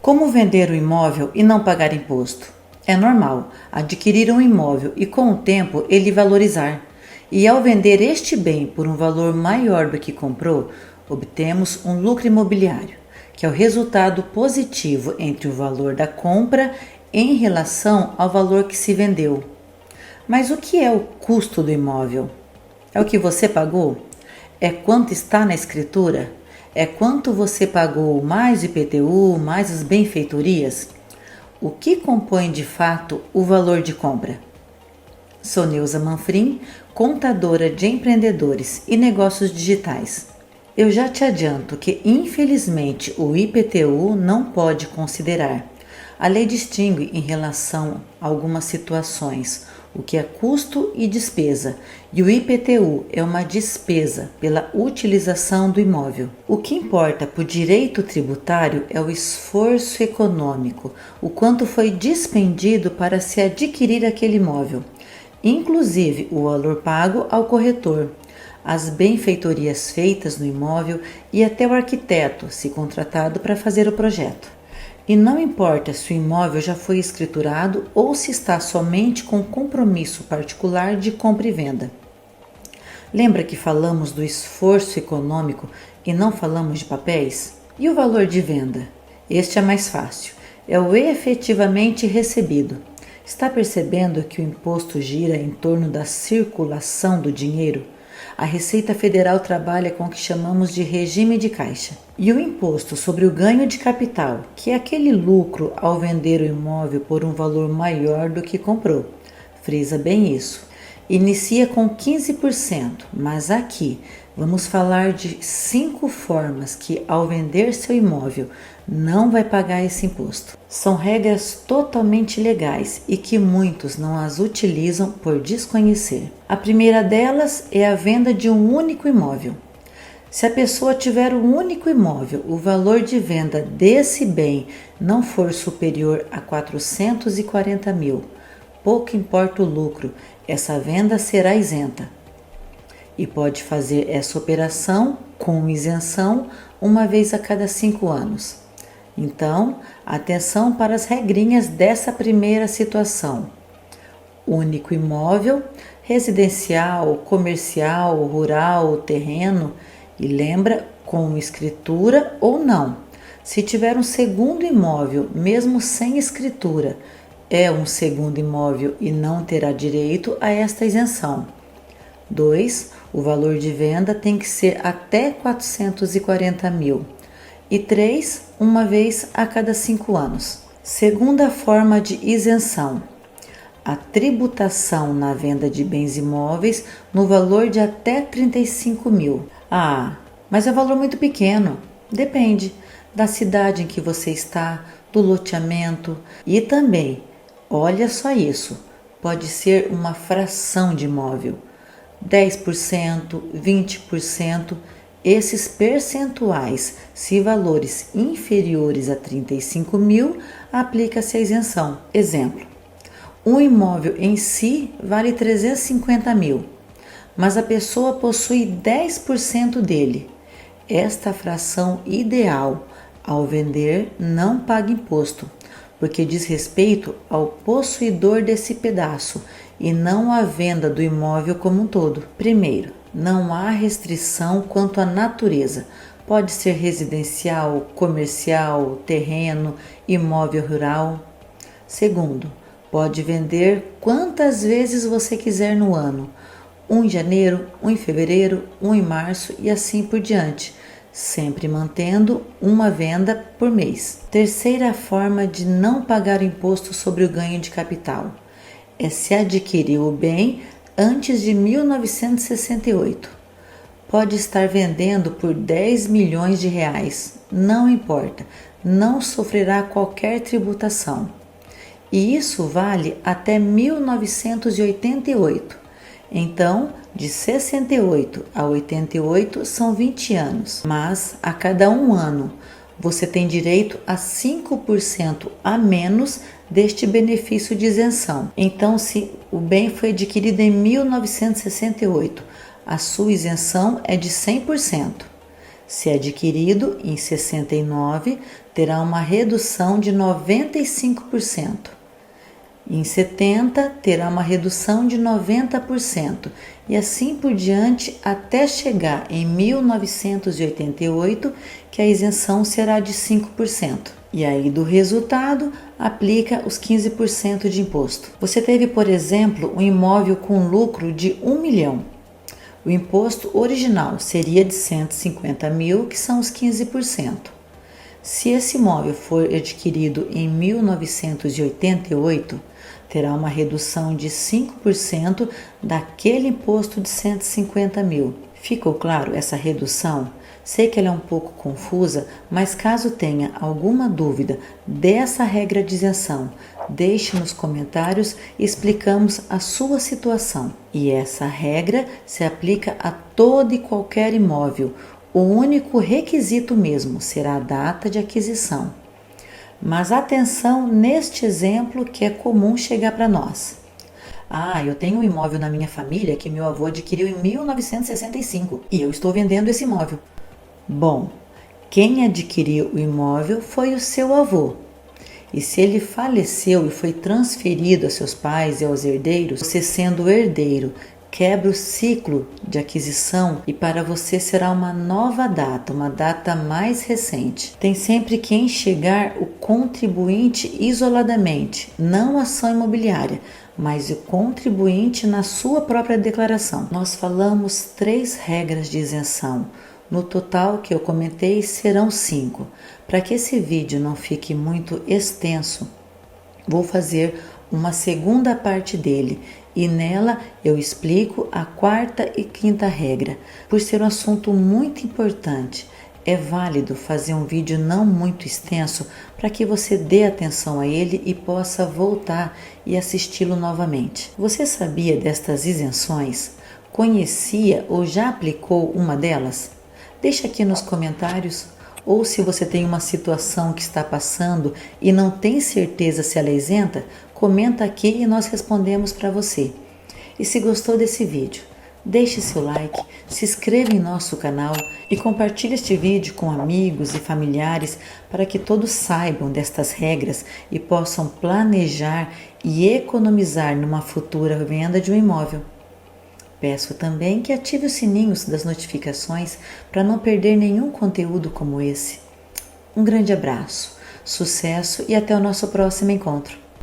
Como vender o imóvel e não pagar imposto? É normal adquirir um imóvel e com o tempo ele valorizar. E ao vender este bem por um valor maior do que comprou, obtemos um lucro imobiliário, que é o resultado positivo entre o valor da compra em relação ao valor que se vendeu. Mas o que é o custo do imóvel? É o que você pagou? É quanto está na escritura? É quanto você pagou mais IPTU, mais as benfeitorias? O que compõe de fato o valor de compra? Sou Neuza Manfrim, contadora de empreendedores e negócios digitais. Eu já te adianto que, infelizmente, o IPTU não pode considerar. A lei distingue em relação a algumas situações o que é custo e despesa, e o IPTU é uma despesa pela utilização do imóvel. O que importa para o direito tributário é o esforço econômico, o quanto foi dispendido para se adquirir aquele imóvel, inclusive o valor pago ao corretor, as benfeitorias feitas no imóvel e até o arquiteto, se contratado para fazer o projeto. E não importa se o imóvel já foi escriturado ou se está somente com compromisso particular de compra e venda. Lembra que falamos do esforço econômico e não falamos de papéis? E o valor de venda? Este é mais fácil, é o efetivamente recebido. Está percebendo que o imposto gira em torno da circulação do dinheiro? A Receita Federal trabalha com o que chamamos de regime de caixa. E o imposto sobre o ganho de capital, que é aquele lucro ao vender o imóvel por um valor maior do que comprou. Frisa bem isso. Inicia com 15%, mas aqui vamos falar de 5 formas que, ao vender seu imóvel, não vai pagar esse imposto. São regras totalmente legais e que muitos não as utilizam por desconhecer. A primeira delas é a venda de um único imóvel. Se a pessoa tiver um único imóvel, o valor de venda desse bem não for superior a 440 mil, pouco importa o lucro, essa venda será isenta. E pode fazer essa operação com isenção uma vez a cada 5 anos. Então, atenção para as regrinhas dessa primeira situação. Único imóvel, residencial, comercial, rural, terreno, e lembra, com escritura ou não. Se tiver um segundo imóvel, mesmo sem escritura, é um segundo imóvel e não terá direito a esta isenção. 2. O valor de venda tem que ser até 440 mil. E 3. Uma vez a cada 5 anos. Segunda forma de isenção. A tributação na venda de bens imóveis no valor de até 35 mil. Ah, mas é um valor muito pequeno. Depende da cidade em que você está, do loteamento e também, olha só isso, pode ser uma fração de imóvel. 10%, 20%, esses percentuais, se valores inferiores a 35 mil, aplica-se a isenção. Exemplo, um imóvel em si vale 350 mil, mas a pessoa possui 10% dele. Esta fração ideal, ao vender, não paga imposto, porque diz respeito ao possuidor desse pedaço e não à venda do imóvel como um todo. Primeiro, não há restrição quanto à natureza. Pode ser residencial, comercial, terreno, imóvel rural. Segundo, pode vender quantas vezes você quiser no ano. Um em janeiro, um em fevereiro, um em março e assim por diante, sempre mantendo uma venda por mês. Terceira forma de não pagar imposto sobre o ganho de capital é se adquirir o bem antes de 1968. Pode estar vendendo por 10 milhões de reais, não importa, não sofrerá qualquer tributação. E isso vale até 1988. Então, de 68 a 88 são 20 anos, mas a cada um ano você tem direito a 5% a menos deste benefício de isenção. Então, se o bem foi adquirido em 1968, a sua isenção é de 100%. Se adquirido em 69, terá uma redução de 95%. Em 70, terá uma redução de 90%, e assim por diante até chegar em 1988, que a isenção será de 5%. E aí do resultado, aplica os 15% de imposto. Você teve, por exemplo, um imóvel com lucro de 1 milhão. O imposto original seria de 150 mil, que são os 15%. Se esse imóvel for adquirido em 1988, terá uma redução de 5% daquele imposto de 150 mil. Ficou claro essa redução? Sei que ela é um pouco confusa, mas caso tenha alguma dúvida dessa regra de isenção, deixe nos comentários e explicamos a sua situação. E essa regra se aplica a todo e qualquer imóvel. O único requisito mesmo será a data de aquisição. Mas atenção neste exemplo que é comum chegar para nós. Eu tenho um imóvel na minha família que meu avô adquiriu em 1965 e eu estou vendendo esse imóvel. Bom, quem adquiriu o imóvel foi o seu avô. E se ele faleceu e foi transferido a seus pais e aos herdeiros, você sendo herdeiro, quebra o ciclo de aquisição e para você será uma nova data, uma data mais recente. Tem sempre que enxergar o contribuinte isoladamente, não a ação imobiliária, mas o contribuinte na sua própria declaração. Nós falamos 3 regras de isenção. No total que eu comentei serão 5. Para que esse vídeo não fique muito extenso, vou fazer uma segunda parte dele e nela eu explico a 4ª e 5ª regra. Por ser um assunto muito importante, é válido fazer um vídeo não muito extenso para que você dê atenção a ele e possa voltar e assisti-lo novamente. Você sabia destas isenções? Conhecia ou já aplicou uma delas? Deixa aqui nos comentários. Ou se você tem uma situação que está passando e não tem certeza se ela é isenta, comenta aqui e nós respondemos para você. E se gostou desse vídeo, deixe seu like, se inscreva em nosso canal e compartilhe este vídeo com amigos e familiares para que todos saibam destas regras e possam planejar e economizar numa futura venda de um imóvel. Peço também que ative os sininhos das notificações para não perder nenhum conteúdo como esse. Um grande abraço, sucesso e até o nosso próximo encontro.